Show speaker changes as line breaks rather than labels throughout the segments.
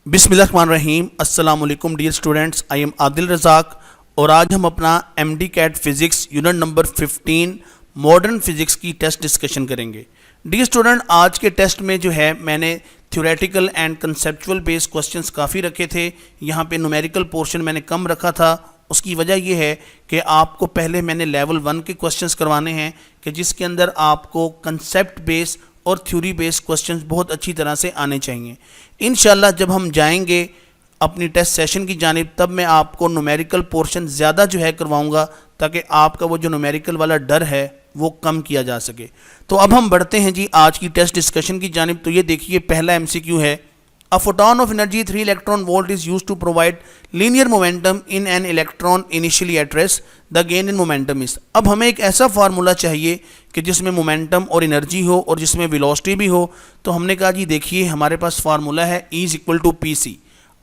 बिस्मिल्लाहिर्रहमानिर्रहीम। अस्सलाम वालेकुम dear students, I am Adil Razzaq और आज हम अपना MD CAT physics unit number 15 modern physics की टेस्ट डिस्कशन करेंगे। डियर स्टूडेंट, आज के टेस्ट में जो है मैंने theoretical and conceptual based questions काफ़ी रखे थे। यहाँ पे न्यूमेरिकल पोर्शन मैंने कम रखा था। उसकी वजह यह है कि आपको पहले मैंने लेवल 1 के क्वेश्चंस करवाने हैं कि जिसके अंदर आपको कंसेप्ट बेस्ड और थ्योरी बेस्ड क्वेश्चंस बहुत अच्छी तरह से आने चाहिए। इंशाल्लाह जब हम जाएंगे अपनी टेस्ट सेशन की जानिब तब मैं आपको न्यूमेरिकल पोर्शन ज़्यादा जो है करवाऊंगा ताकि आपका वो जो न्यूमेरिकल वाला डर है वो कम किया जा सके। तो अब हम बढ़ते हैं जी आज की टेस्ट डिस्कशन की जानिब। तो ये देखिए, पहला MCQ है, a photon of energy 3 electron volt is used to provide linear momentum in an electron initially at rest, the gain in momentum is. अब हमें एक ऐसा फार्मूला चाहिए कि जिसमें मोमेंटम और एनर्जी हो और जिसमें वेलोसिटी भी हो। तो हमने कहा जी देखिए हमारे पास फार्मूला है E = PC।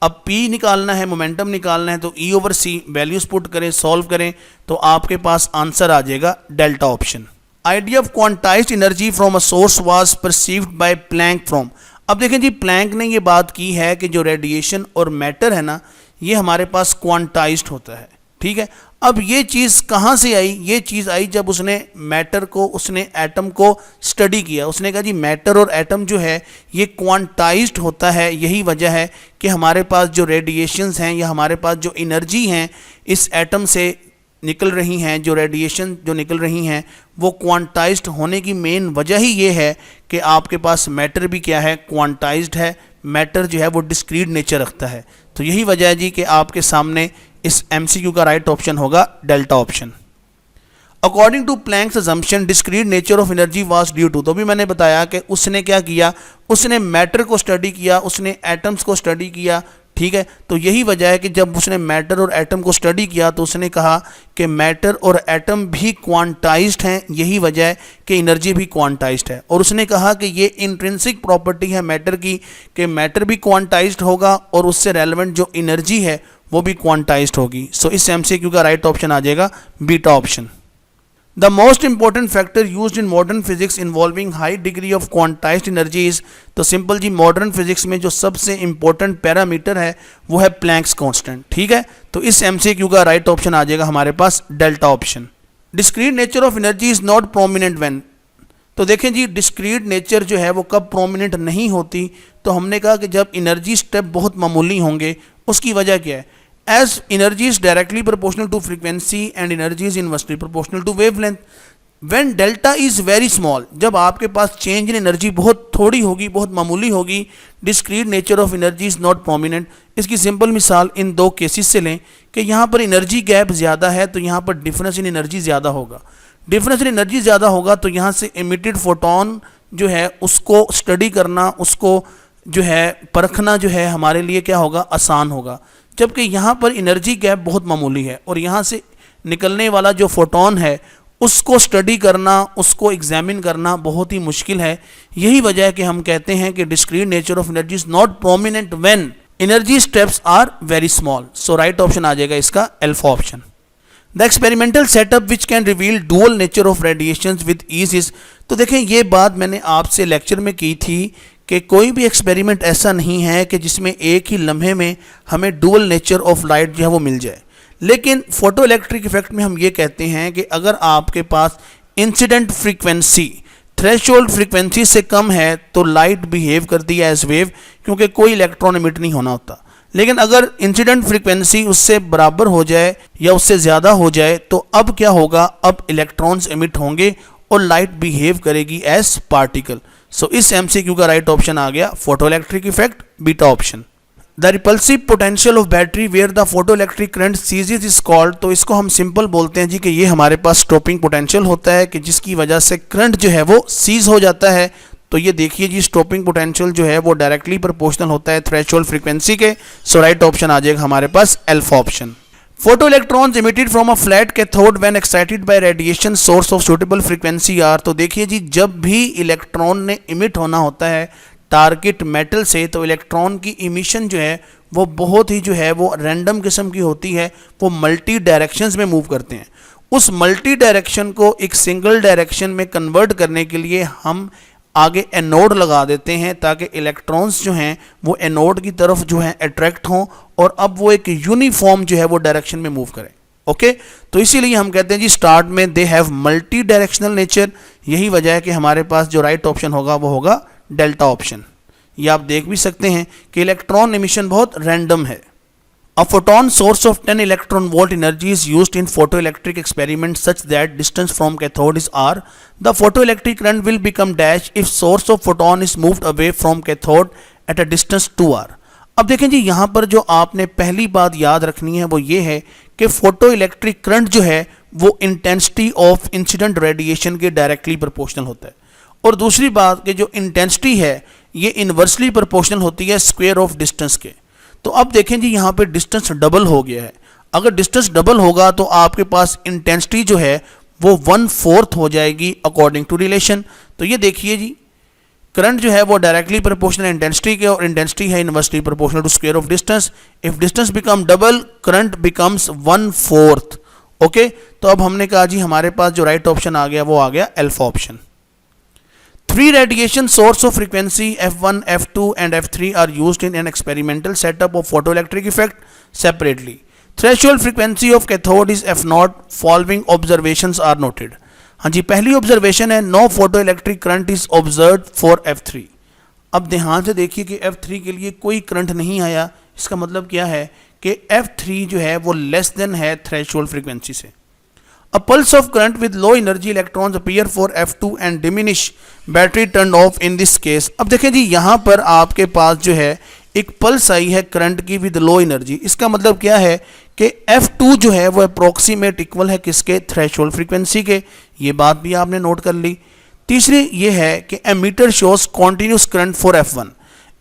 अब P निकालना है, मोमेंटम निकालना है, तो E/C वैल्यूज पुट करें, सॉल्व करें तो आपके पास आंसर आ जाएगा delta option. Idea of quantised energy from a source was perceived by Planck from. अब देखें जी, प्लैंक ने ये बात की है कि जो रेडिएशन और मैटर है ना, ये हमारे पास क्वांटाइज्ड होता है। ठीक है, अब ये चीज़ कहाँ से आई? ये चीज़ आई जब उसने मैटर को, उसने एटम को स्टडी किया। उसने कहा जी मैटर और एटम जो है ये क्वांटाइज्ड होता है। यही वजह है कि हमारे पास जो रेडिएशंस हैं या हमारे पास जो एनर्जी हैं इस एटम से निकल रही हैं, जो रेडिएशन जो निकल रही हैं वो क्वांटाइज्ड होने की मेन वजह ही ये है कि आपके पास मैटर भी क्या है, क्वांटाइज्ड है। मैटर जो है वो डिस्क्रीट नेचर रखता है। तो यही वजह है जी कि आपके सामने इस MCQ का राइट ऑप्शन होगा delta option. According to Planck's assumption discrete nature of energy was due to. तो भी मैंने बताया कि उसने क्या किया, उसने मैटर को स्टडी किया, उसने एटम्स को स्टडी किया। ठीक है, तो यही वजह है कि जब उसने मैटर और एटम को स्टडी किया तो उसने कहा कि मैटर और एटम भी क्वांटाइज्ड हैं। यही वजह है कि एनर्जी भी क्वांटाइज्ड है। और उसने कहा कि ये इंट्रिंसिक प्रॉपर्टी है मैटर की कि मैटर भी क्वांटाइज्ड होगा और उससे रेलेवेंट जो एनर्जी है वो भी क्वांटाइज्ड होगी। सो इस MCQ का राइट ऑप्शन आ जाएगा beta option. The most important factor used in modern physics involving high degree of quantized energies. तो सिंपल जी, मॉडर्न फिजिक्स में जो सबसे इंपॉर्टेंट पैरामीटर है वो है प्लैंक्स कांस्टेंट। ठीक है, तो इस MCQ का राइट ऑप्शन आ जाएगा हमारे पास delta option. Discrete nature of energy is not prominent when. तो देखें जी, डिस्क्रीट नेचर जो है वो कब प्रोमिनेंट नहीं होती? तो हमने कहा कि जब एनर्जी स्टेप बहुत मामूली होंगे। उसकी वजह क्या है? As energy is directly proportional to frequency and energy is inversely proportional to wavelength. When delta is very small, जब आपके पास चेंज इन एनर्जी बहुत थोड़ी होगी, बहुत मामूली होगी, discrete nature of energy is not prominent. इसकी सिंपल मिसाल इन दो केसेस से लें कि यहाँ पर एनर्जी गैप ज़्यादा है तो यहाँ पर डिफरेंस इन एनर्जी ज़्यादा होगा। डिफरेंस इन एनर्जी ज़्यादा होगा तो यहाँ से इमिटेड फोटोन जो है उसको स्टडी करना, उसको जो है परखना जो है हमारे लिए क्या होगा, आसान होगा। जबकि यहाँ पर एनर्जी गैप बहुत मामूली है और यहाँ से निकलने वाला जो फोटोन है उसको स्टडी करना, उसको एग्जामिन करना बहुत ही मुश्किल है। यही वजह है कि हम कहते हैं कि discrete nature of energy is not prominent when energy steps are very small. So right option आ जाएगा इसका alpha option. The experimental setup which can reveal dual nature of radiations with ease is. तो देखें, ये बात मैंने आपसे lecture में की थी कि कोई भी एक्सपेरिमेंट ऐसा नहीं है कि जिसमें एक ही लम्हे में हमें डुअल नेचर ऑफ लाइट जो है वो मिल जाए। लेकिन फोटो इलेक्ट्रिक इफेक्ट में हम ये कहते हैं कि अगर आपके पास इंसिडेंट फ्रीक्वेंसी थ्रेशोल्ड फ्रीक्वेंसी से कम है तो लाइट बिहेव करती है एज वेव, क्योंकि कोई इलेक्ट्रॉन एमिट नहीं होना होता। लेकिन अगर इंसिडेंट फ्रीक्वेंसी उससे बराबर हो जाए या उससे ज़्यादा हो जाए तो अब क्या होगा, अब इलेक्ट्रॉन्स एमिट होंगे और लाइट बिहेव करेगी एज पार्टिकल। सो इस MCQ का राइट ऑप्शन आ गया photo electric effect, beta option. The repulsive potential of battery where the photoelectric current ceases is called. तो इसको हम सिंपल बोलते हैं जी कि ये हमारे पास स्टॉपिंग पोटेंशियल होता है कि जिसकी वजह से करंट जो है वो सीज हो जाता है। तो ये देखिए जी, स्टॉपिंग पोटेंशियल जो है वो डायरेक्टली प्रोपोर्शनल होता है थ्रेशोल्ड फ्रीक्वेंसी के। सो राइट ऑप्शन आ जाएगा हमारे पास alpha option. Photo electrons emitted from a flat cathode when excited by radiation source of suitable frequency are. तो देखिए जी, जब भी इलेक्ट्रॉन ने इमिट होना होता है टारगेट मेटल से, तो इलेक्ट्रॉन की इमिशन जो है वो बहुत ही जो है वो रैंडम किस्म की होती है, वो मल्टी डायरेक्शंस में मूव करते हैं। उस मल्टी डायरेक्शन को एक सिंगल डायरेक्शन में कन्वर्ट करने के लिए हम आगे एनोड लगा देते हैं, ताकि इलेक्ट्रॉन्स जो हैं वो एनोड की तरफ जो है अट्रैक्ट हों और अब वो एक यूनिफॉर्म जो है वो डायरेक्शन में मूव करें। ओके, तो इसीलिए हम कहते हैं जी स्टार्ट में they have multi directional nature. यही वजह है कि हमारे पास जो राइट ऑप्शन होगा वो होगा डेल्टा ऑप्शन। ये आप देख भी सकते हैं कि इलेक्ट्रॉन एमिशन बहुत रैंडम है। A photon source of 10 electron volt energy is used in photoelectric experiments such that distance from cathode is r. The photoelectric current will become dash if source of photon is moved away from cathode at a distance 2r. अब देखें जी, यहाँ पर जो आपने पहली बात याद रखनी है वो ये है कि फोटो इलेक्ट्रिक करंट जो है वो इंटेंसिटी ऑफ इंसिडेंट रेडिएशन के डायरेक्टली प्रोपोर्शनल होता है, और दूसरी बात कि जो इंटेंसिटी है ये इन्वर्सली प्रोपोर्शनल होती है स्क्वायर ऑफ डिस्टेंस के। तो अब देखें जी, यहाँ पे डिस्टेंस डबल हो गया है। अगर डिस्टेंस डबल होगा तो आपके पास इंटेंसिटी जो है वो 1/4 हो जाएगी अकॉर्डिंग टू रिलेशन। तो ये देखिए जी, करंट जो है वो डायरेक्टली प्रोपोर्शनल इंटेंसिटी के, और इंटेंसिटी है inversely proportional to square of distance. If distance become double, current becomes 1/4। Okay, तो अब हमने कहा जी हमारे पास जो राइट ऑप्शन आ गया वो आ गया alpha option. 3 radiation source of frequency f1, f2 and f3 are used in an experimental setup of photoelectric effect separately. Threshold frequency of cathode is f0. Following observations are noted. हाँ जी, पहली observation है no photoelectric current is observed for f3. अब ध्यान से देखिए कि f3 के लिए कोई करंट नहीं आया। इसका मतलब क्या है कि f3 जो है वो लेस देन है थ्रेशोल्ड फ्रीक्वेंसी से। A pulse of current with low energy electrons appear for F2 and diminish battery turned off in this case. अब देखें जी, यहाँ पर आपके पास जो है एक पल्स आई है करंट की विद लो एनर्जी। इसका मतलब क्या है कि F2 जो है वो अप्रोक्सीमेट इक्वल है किसके, थ्रेशोल्ड फ्रीक्वेंसी के। ये बात भी आपने नोट कर ली। तीसरी ये है कि ammeter shows continuous current for F1।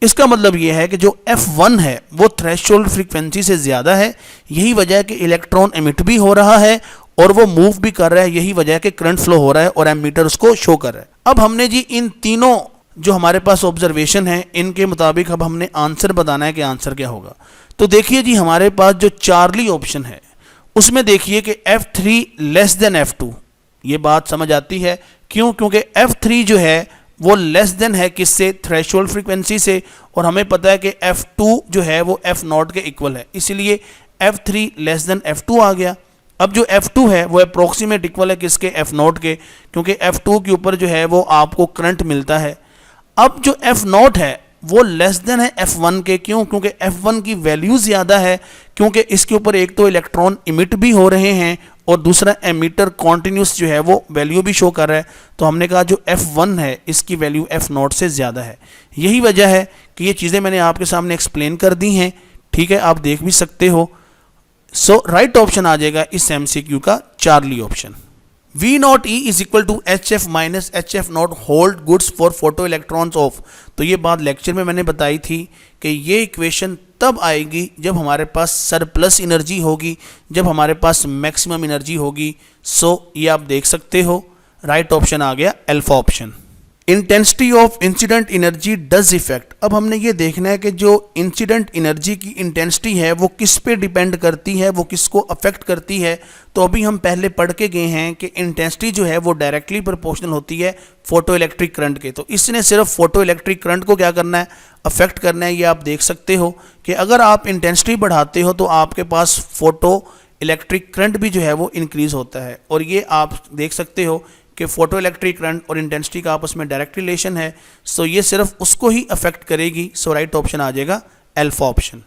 इसका मतलब ये है कि जो F1 है वो थ्रेशोल्ड फ्रीक्वेंसी से ज़्यादा है। यही वजह है कि इलेक्ट्रॉन एमिट भी हो रहा है और वो मूव भी कर रहा है। यही वजह है कि करंट फ्लो हो रहा है और एमीटर उसको शो कर रहा है। अब हमने जी इन तीनों जो हमारे पास ऑब्जर्वेशन है इनके मुताबिक अब हमने आंसर बताना है कि आंसर क्या होगा। तो देखिए जी, हमारे पास जो चार्ली ऑप्शन है उसमें देखिए कि F3 लेस देन F2। ये बात समझ आती है क्यों? क्योंकि F3 जो है वो लेस देन है किससे, थ्रेशोल्ड फ्रीक्वेंसी से, और हमें पता है कि F2 जो है वो F0 के इक्वल है, इसलिए F3 लेस देन F2 आ गया। अब जो F2 है वो अप्रोक्सीमेट इक्वल है किसके, F0 के, क्योंकि F2 के ऊपर जो है वो आपको करंट मिलता है। अब जो F0 है वो लेस देन है F1 के, क्यों? क्योंकि F1 की वैल्यू ज़्यादा है, क्योंकि इसके ऊपर एक तो इलेक्ट्रॉन इमिट भी हो रहे हैं और दूसरा एमीटर कॉन्टिन्यूस जो है वो वैल्यू भी शो कर रहा है। तो हमने कहा जो F1 है इसकी वैल्यू F0 से ज़्यादा है। यही वजह है कि ये चीज़ें मैंने आपके सामने एक्सप्लेन कर दी हैं। ठीक है, आप देख भी सकते हो। सो राइट ऑप्शन आ जाएगा इस MCQ का Charlie option. V0 E is equal to HF minus HF0 hold goods for photo electrons of. तो ये बात लेक्चर में मैंने बताई थी कि ये इक्वेशन तब आएगी जब हमारे पास सरप्लस एनर्जी होगी, जब हमारे पास मैक्सिमम एनर्जी होगी। सो ये आप देख सकते हो, राइट ऑप्शन आ गया alpha option. Intensity of incident energy does effect. अब हमने ये देखना है कि जो इंसिडेंट एनर्जी की इंटेंसिटी है वो किस पे डिपेंड करती है, वो किसको अफेक्ट करती है। तो अभी हम पहले पढ़ के गए हैं कि इंटेंसिटी जो है वो डायरेक्टली प्रोपोर्शनल होती है फोटो इलेक्ट्रिक करंट के। तो इसने सिर्फ फोटो इलेक्ट्रिक करंट को क्या करना है, अफेक्ट करना है। ये आप देख सकते हो कि अगर आप इंटेंसिटी बढ़ाते हो तो आपके पास फोटो इलेक्ट्रिक करंट भी जो है वो इंक्रीज होता है। और ये आप देख सकते हो कि फोटो इलेक्ट्रिक करंट और इंटेंसिटी का आपस में डायरेक्ट रिलेशन है। सो ये सिर्फ उसको ही अफेक्ट करेगी। सो राइट ऑप्शन आ जाएगा alpha option.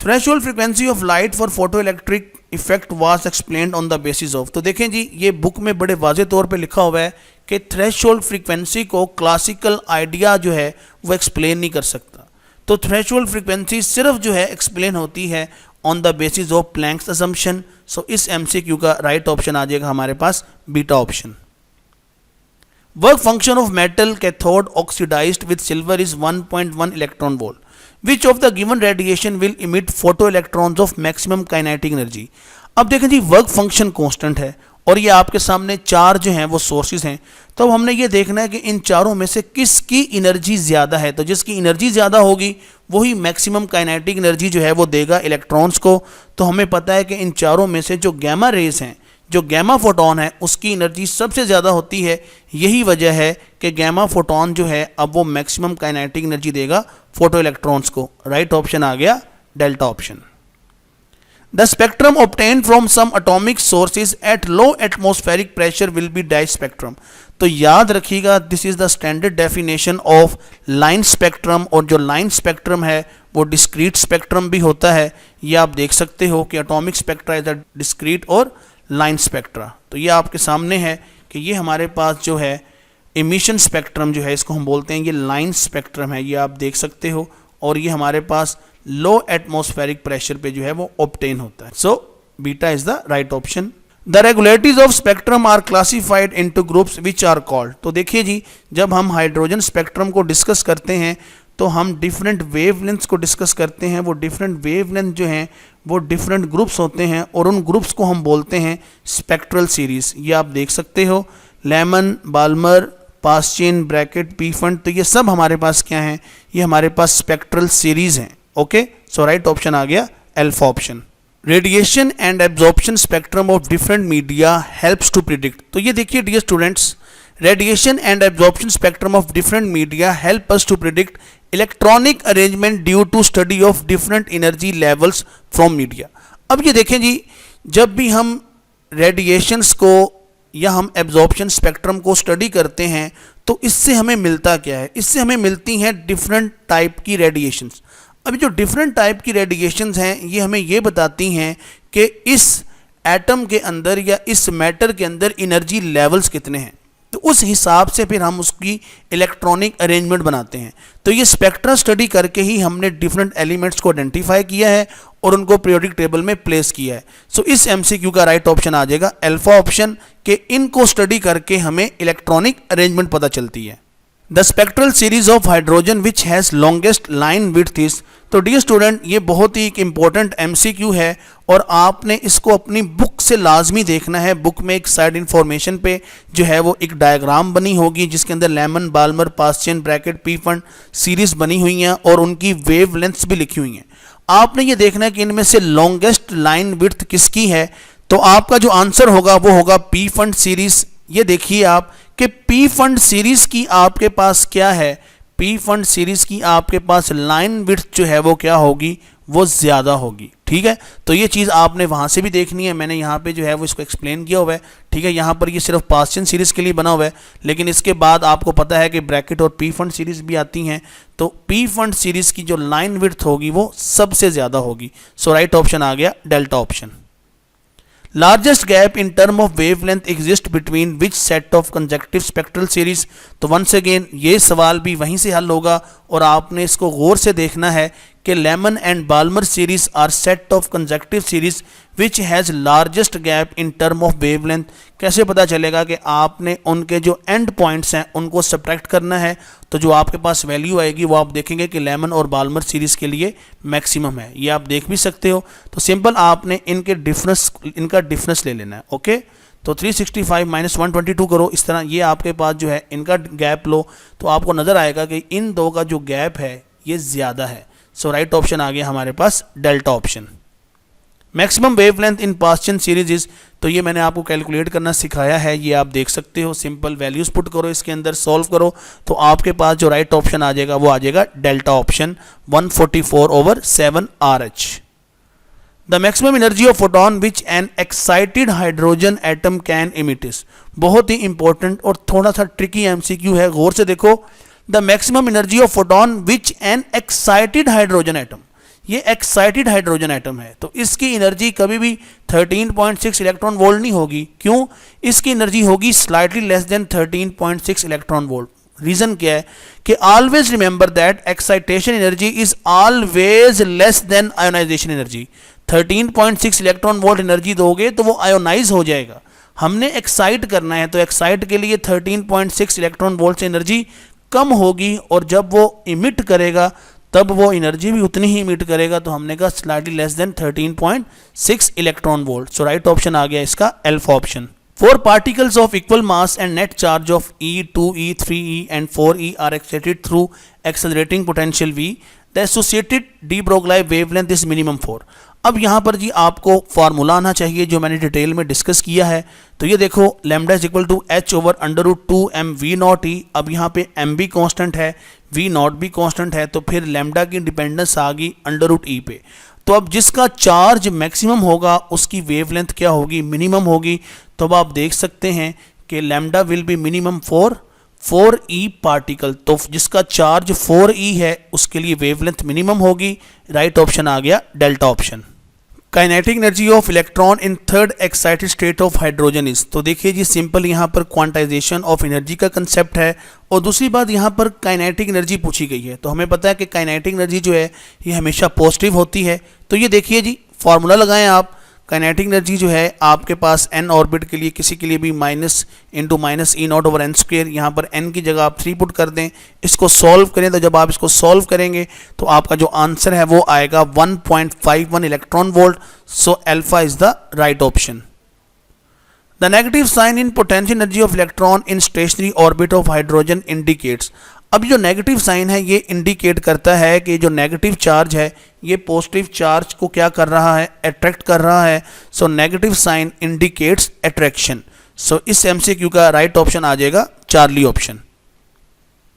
Threshold frequency of light for photo electric effect was explained on the basis of. तो देखें जी, ये बुक में बड़े वाजे तौर पे लिखा हुआ है कि थ्रेशोल्ड फ्रीक्वेंसी को क्लासिकल आइडिया जो है वो एक्सप्लेन नहीं कर सकता। तो थ्रेशोल्ड फ्रीक्वेंसी सिर्फ जो है एक्सप्लेन होती है on the basis of Planck's assumption. So इस MCQ का राइट ऑप्शन आ जाएगा हमारे पास beta option. Work function of metal cathode oxidised with silver is 1.1 electron volt. Which of the given radiation will emit photo electrons of maximum kinetic energy. अब देखें जी, work function constant है और ये आपके सामने चार जो हैं वो सोर्सेज हैं। तो अब हमने ये देखना है कि इन चारों में से किसकी एनर्जी ज़्यादा है। तो जिसकी एनर्जी ज़्यादा होगी वही मैक्सिमम काइनेटिक एनर्जी जो है वो देगा इलेक्ट्रॉन्स को। तो हमें पता है कि इन चारों में से जो गैमा रेज हैं, जो गैमा फोटोन है, उसकी एनर्जी सबसे ज़्यादा होती है। यही वजह है कि गैमा फोटोन जो है अब वो मैक्सिमम काइनेटिक एनर्जी देगा फोटो इलेक्ट्रॉन्स को। राइट ऑप्शन आ गया delta option. The spectrum obtained from some atomic sources at low atmospheric pressure will be dispectrum। तो याद रखिएगा this is the standard definition of line spectrum. और जो line spectrum है वो डिस्क्रीट स्पेक्ट्रम भी होता है। ये आप देख सकते हो कि atomic spectra is a discrete और लाइन स्पेक्ट्रा। तो ये आपके सामने है कि ये हमारे पास जो है इमिशन स्पेक्ट्रम जो है इसको हम बोलते हैं, ये लाइन स्पेक्ट्रम है, ये आप देख सकते हो। और ये हमारे पास लो एटमॉस्फेरिक प्रेशर पे जो है वो ऑब्टेन होता है। So beta is the right option. The regularities of spectrum are classified into groups which are called. तो देखिए जी, जब हम हाइड्रोजन स्पेक्ट्रम को डिस्कस करते हैं तो हम डिफरेंट वेवलेंथ्स को डिस्कस करते हैं। वो डिफरेंट वेवलेंथ जो हैं वो डिफरेंट ग्रुप्स होते हैं और उन ग्रुप्स को हम बोलते हैं स्पेक्ट्रल सीरीज। ये आप देख सकते हो, Lyman, Balmer, Paschen, Brackett, Pfund, तो ये सब हमारे पास क्या हैं, ये हमारे पास स्पेक्ट्रल सीरीज हैं। ओके, सो राइट ऑप्शन आ गया alpha option. Radiation and absorption spectrum of different media helps to predict. तो ये देखिए dear students, radiation and absorption spectrum of different media help us to predict electronic arrangement due to study of different energy levels from media. अब ये देखें जी, जब भी हम radiations को या हम एब्जॉर्प्शन स्पेक्ट्रम को स्टडी करते हैं तो इससे हमें मिलता क्या है, इससे हमें मिलती हैं डिफरेंट टाइप की रेडिएशंस। अभी जो डिफरेंट टाइप की रेडिएशंस हैं ये हमें ये बताती हैं कि इस एटम के अंदर या इस मैटर के अंदर एनर्जी लेवल्स कितने हैं। तो उस हिसाब से फिर हम उसकी इलेक्ट्रॉनिक अरेंजमेंट बनाते हैं। तो ये स्पेक्ट्रा स्टडी करके ही हमने डिफरेंट एलिमेंट्स को आइडेंटिफाई किया है और उनको पीरियोडिक टेबल में प्लेस किया है। सो इस एमसीक्यू का राइट ऑप्शन आ जाएगा अल्फा ऑप्शन, के इनको स्टडी करके हमें इलेक्ट्रॉनिक अरेंजमेंट पता चलती है। The spectral series of hydrogen which has longest line width is. तो डियर स्टूडेंट, ये बहुत ही एक इंपॉर्टेंट एमसीक्यू है और आपने इसको अपनी बुक से लाजमी देखना है। बुक में एक साइड इंफॉर्मेशन पे जो है वो एक डायग्राम बनी होगी जिसके अंदर Lyman, Balmer, Paschen, Brackett, Pfund series बनी हुई हैं और उनकी वेव लेंथ्स भी लिखी हुई हैं। आपने ये देखना है कि इनमें से लॉन्गेस्ट लाइन विड्थ किसकी है। तो आपका जो आंसर होगा वो होगा पी फंड सीरीज। ये देखिए आप कि पी फंड सीरीज की आपके पास क्या है, पी फंड सीरीज की आपके पास लाइन विड्थ जो है वो क्या होगी, वो ज़्यादा होगी। ठीक है, तो ये चीज़ आपने वहाँ से भी देखनी है। मैंने यहाँ पे जो है वो इसको एक्सप्लेन किया हुआ है। ठीक है, यहाँ पर ये सिर्फ पासचेन सीरीज़ के लिए बना हुआ है, लेकिन इसके बाद आपको पता है कि ब्रैकेट और पी फंड सीरीज़ भी आती हैं। तो पी फंड सीरीज़ की जो लाइन विड्थ होगी वो सबसे ज़्यादा होगी। सो राइट ऑप्शन आ गया delta option. Largest gap in term of wavelength exist between which set of consecutive spectral series. तो वंस अगेन ये सवाल भी वहीं से हल होगा और आपने इसको गौर से देखना है कि Lyman and Balmer series are set of consecutive series which has largest gap in term of wavelength. कैसे पता चलेगा कि आपने उनके जो एंड पॉइंट्स हैं उनको सब्ट्रैक्ट करना है। तो जो आपके पास वैल्यू आएगी वो आप देखेंगे कि लेमन और बाल्मर सीरीज़ के लिए मैक्सिमम है। ये आप देख भी सकते हो। तो सिंपल आपने इनका डिफरेंस ले लेना है। ओके, तो 365 माइनस 122 करो, इस तरह ये आपके पास जो है इनका गैप लो तो आपको नज़र आएगा कि इन दो का जो गैप है ये ज़्यादा है। सो राइट ऑप्शन आ गया हमारे पास delta option. Maximum wavelength in Paschen series, तो ये मैंने आपको कैलकुलेट करना सिखाया है, ये आप देख सकते हो। सिंपल वैल्यूज पुट करो, इसके अंदर सॉल्व करो तो आपके पास जो राइट ऑप्शन आ जाएगा वो आ जाएगा delta option 144/7 RH। The maximum energy of photon which N excited hydrogen atom can emit is. बहुत ही इंपॉर्टेंट और थोड़ा सा ट्रिकी एमसीक्यू है, गौर से देखो। The maximum energy of photon which N excited hydrogen atom, ये एक्साइटेड हाइड्रोजन एटम है तो इसकी एनर्जी कभी भी 13.6 इलेक्ट्रॉन वोल्ट नहीं होगी। क्यों? इसकी एनर्जी होगी slightly less than 13.6 electron volt. Reason क्या है कि always remember that excitation energy is always less than ionisation energy. 13.6 electron volt energy दोगे तो वो आयोनाइज हो जाएगा। हमने एक्साइट करना है तो एक्साइट के लिए 13.6 इलेक्ट्रॉन वोल्ट से एनर्जी कम होगी और जब वो इमिट करेगा तब वो एनर्जी भी उतनी ही इमिट करेगा। तो हमने कहा slightly less than 13.6 electron volt. So right option आ गया इसका alpha option. 4 particles of equal mass and net charge of E, 2E, 3E and 4E are accelerated through accelerating potential V. The associated de Broglie wavelength is minimum 4. अब यहाँ पर जी आपको formula आना चाहिए जो मैंने डिटेल में डिस्कस किया है। तो ये देखो lambda is equal to H over under root 2 M V naught E. अब यहाँ पे एम भी कॉन्स्टेंट है, वी नॉट भी कॉन्स्टेंट है, तो फिर लैम्डा की डिपेंडेंस आ गई अंडर रूट ई पे। तो अब जिसका चार्ज मैक्सिमम होगा उसकी वेवलेंथ क्या होगी, मिनिमम होगी। तो अब आप देख सकते हैं कि lambda will be minimum 4E particle. तो जिसका चार्ज 4E है उसके लिए वेवलेंथ मिनिमम होगी। राइट ऑप्शन आ गया delta option. Kinetic energy of electron in third excited state of hydrogen is. तो देखिए जी सिंपल यहाँ पर क्वांटाइजेशन ऑफ एनर्जी का कंसेप्ट है और दूसरी बात यहाँ पर काइनेटिक एनर्जी पूछी गई है। तो हमें पता है कि काइनेटिक एनर्जी जो है ये हमेशा पॉजिटिव होती है। तो ये देखिए जी फार्मूला लगाएं आप। काइनेटिक एनर्जी जो है आपके पास n ऑर्बिट के लिए किसी के लिए भी minus into minus E nought over n square, यहाँ पर n की जगह आप 3 पुट कर दें, इसको सॉल्व करें। तो जब आप इसको सॉल्व करेंगे तो आपका जो आंसर है वो आएगा 1.51 electron volt. So alpha is the right option. The negative sign in potential energy of electron in stationary orbit of hydrogen indicates. अब जो नेगेटिव साइन है ये इंडिकेट करता है कि जो नेगेटिव चार्ज है ये पॉजिटिव चार्ज को क्या कर रहा है, अट्रैक्ट कर रहा है। So negative sign indicates attraction. So इस एमसीक्यू का राइट ऑप्शन आ जाएगा Charlie option.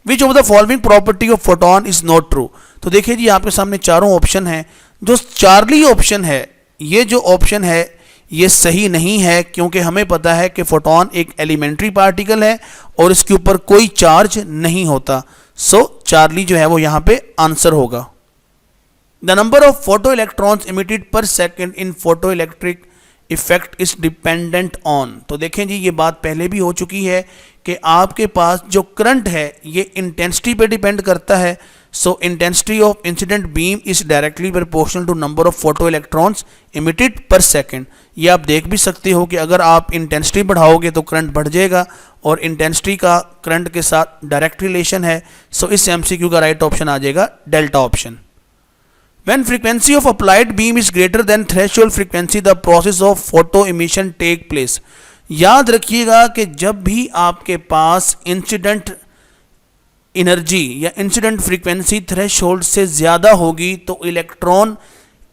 Which of the following property of photon is not true. तो देखिए जी आपके सामने चारों ऑप्शन हैं। जो चार्ली ऑप्शन है ये जो ऑप्शन है ये सही नहीं है, क्योंकि हमें पता है कि फोटोन एक एलिमेंट्री पार्टिकल है और इसके ऊपर कोई चार्ज नहीं होता। सो चार्ली जो है वो यहाँ पे आंसर होगा। The number of photo electrons emitted per second in photo electric effect is dependent on. तो देखें जी ये बात पहले भी हो चुकी है कि आपके पास जो करंट है ये इंटेंसिटी पे डिपेंड करता है। So intensity of incident beam is directly proportional to number of photo electrons emitted per second. ये आप देख भी सकते हो कि अगर आप इंटेंसिटी बढ़ाओगे तो करंट बढ़ जाएगा और इंटेंसिटी का करंट के साथ डायरेक्ट रिलेशन है। सो इस एमसीक्यू का राइट ऑप्शन आ जाएगा delta option. When frequency of applied beam is greater than threshold frequency, the process of photo emission take place। याद रखिएगा कि जब भी आपके पास इंसिडेंट एनर्जी या इंसिडेंट फ्रीक्वेंसी थ्रेशोल्ड से ज़्यादा होगी तो इलेक्ट्रॉन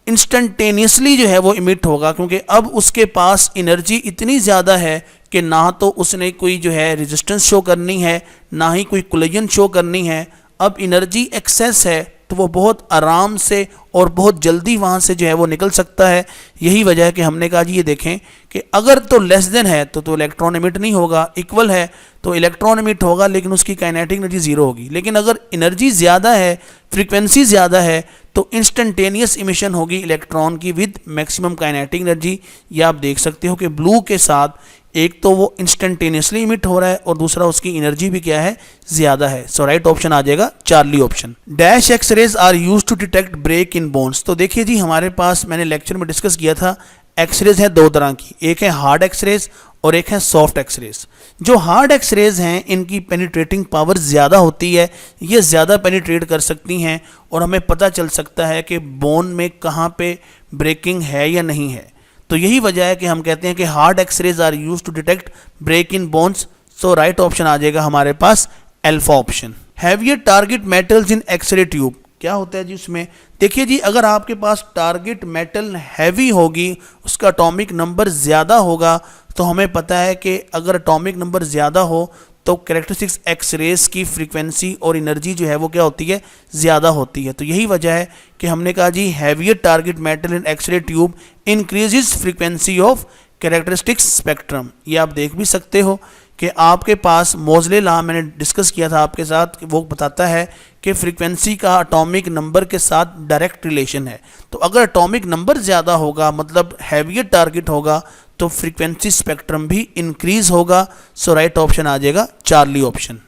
इंस्टेंटेनियसली जो है वो इमिट होगा, क्योंकि अब उसके पास एनर्जी इतनी ज़्यादा है कि ना तो उसने कोई जो है रेजिस्टेंस शो करनी है ना ही कोई कोलिजन शो करनी है। अब एनर्जी एक्सेस है तो वो बहुत आराम से और बहुत जल्दी वहाँ से जो है वो निकल सकता है। यही वजह है कि हमने कहा जी ये देखें कि अगर तो लेस देन है तो इलेक्ट्रॉन इमिट नहीं होगा, इक्वल है तो इलेक्ट्रॉन इमिट होगा लेकिन उसकी काइनेटिक एनर्जी ज़ीरो होगी। लेकिन अगर एनर्जी ज़्यादा है, फ्रीक्वेंसी ज़्यादा है तो इंस्टेंटेनियस इमिशन होगी इलेक्ट्रॉन की विद मैक्सिमम काइनेटिक एनर्जी। ये आप देख सकते हो कि ब्लू के साथ एक तो वो इंस्टेंटेनियसली इमिट हो रहा है और दूसरा उसकी एनर्जी भी क्या है, ज़्यादा है। सो राइट ऑप्शन आ जाएगा Charlie option. Dash X rays are use to detect break in bones. तो देखिए जी हमारे पास मैंने लेक्चर में डिस्कस किया था एक्सरेज है दो तरह की, एक है हार्ड एक्सरेज और एक है सॉफ्ट एक्सरेज। जो हार्ड एक्सरेज हैं इनकी पेनिट्रेटिंग पावर ज़्यादा होती है, ये ज़्यादा पेनिट्रेट कर सकती हैं और हमें पता चल सकता है कि बोन में कहाँ पे ब्रेकिंग है या नहीं है। तो यही वजह है कि हम कहते हैं कि hard X rays are use to detect break in bones. So right option आ जाएगा हमारे पास alpha option. Heavier target metals in X ray tube. क्या होता है जी उसमें, देखिए जी अगर आपके पास टारगेट मेटल हैवी होगी, उसका एटॉमिक नंबर ज़्यादा होगा, तो हमें पता है कि अगर एटॉमिक नंबर ज़्यादा हो तो कैरेक्टरिस्टिक्स एक्सरेज की फ्रीक्वेंसी और एनर्जी जो है वो क्या होती है, ज़्यादा होती है। तो यही वजह है कि हमने कहा जी heavier target metal in X ray tube increases frequency of characteristics spectrum. ये आप देख भी सकते हो कि आपके पास मोज़ले लॉ मैंने डिस्कस किया था आपके साथ, वो बताता है कि फ्रीक्वेंसी का एटॉमिक नंबर के साथ डायरेक्ट रिलेशन है। तो अगर एटॉमिक नंबर ज़्यादा होगा मतलब हैवियर टारगेट होगा तो फ्रीक्वेंसी स्पेक्ट्रम भी इंक्रीज होगा। सो राइट ऑप्शन आ जाएगा Charlie option.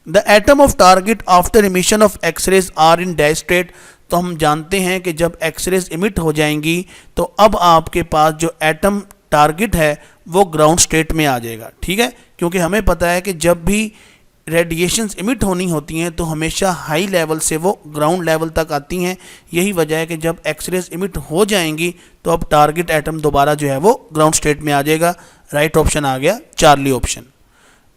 The atom of target after emission of X rays are in dash state. तो हम जानते हैं कि जब एक्सरेज इमिट हो जाएंगी तो अब आपके पास जो एटम टारगेट है वो ग्राउंड स्टेट में आ जाएगा, ठीक है, क्योंकि हमें पता है कि जब भी रेडिएशंस इमिट होनी होती हैं तो हमेशा हाई लेवल से वो ग्राउंड लेवल तक आती हैं। यही वजह है कि जब एक्सरेज इमिट हो जाएंगी तो अब टारगेट एटम दोबारा जो है वो ग्राउंड स्टेट में आ जाएगा। राइट ऑप्शन आ गया चार्ली ऑप्शन।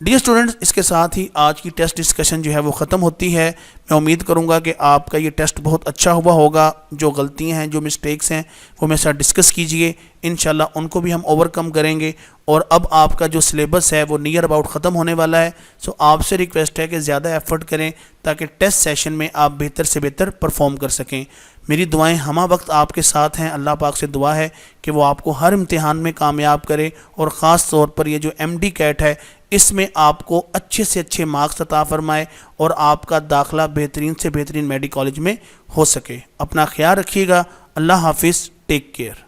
डियर स्टूडेंट्स, इसके साथ ही आज की टेस्ट डिस्कशन जो है वो ख़त्म होती है। मैं उम्मीद करूंगा कि आपका ये टेस्ट बहुत अच्छा हुआ होगा। जो गलतियां हैं, जो मिस्टेक्स हैं, वो मेरे साथ डिस्कस कीजिए। इंशाल्लाह उनको भी हम ओवरकम करेंगे। और अब आपका जो सिलेबस है वो नियर अबाउट ख़त्म होने वाला है। सो आपसे रिक्वेस्ट है कि ज़्यादा एफर्ट करें ताकि टेस्ट सेशन में आप बेहतर से बेहतर परफॉर्म कर सकें। मेरी दुआएं हमा वक्त आपके साथ हैं। अल्लाह पाक से दुआ है कि वो आपको हर इम्तिहान में कामयाब करे और ख़ास तौर पर ये जो MD कैट है इसमें आपको अच्छे से अच्छे मार्क्स अता फरमाए और आपका दाखिला बेहतरीन से बेहतरीन मेडिकल कॉलेज में हो सके। अपना ख्याल रखिएगा। अल्लाह हाफिज़, टेक केयर।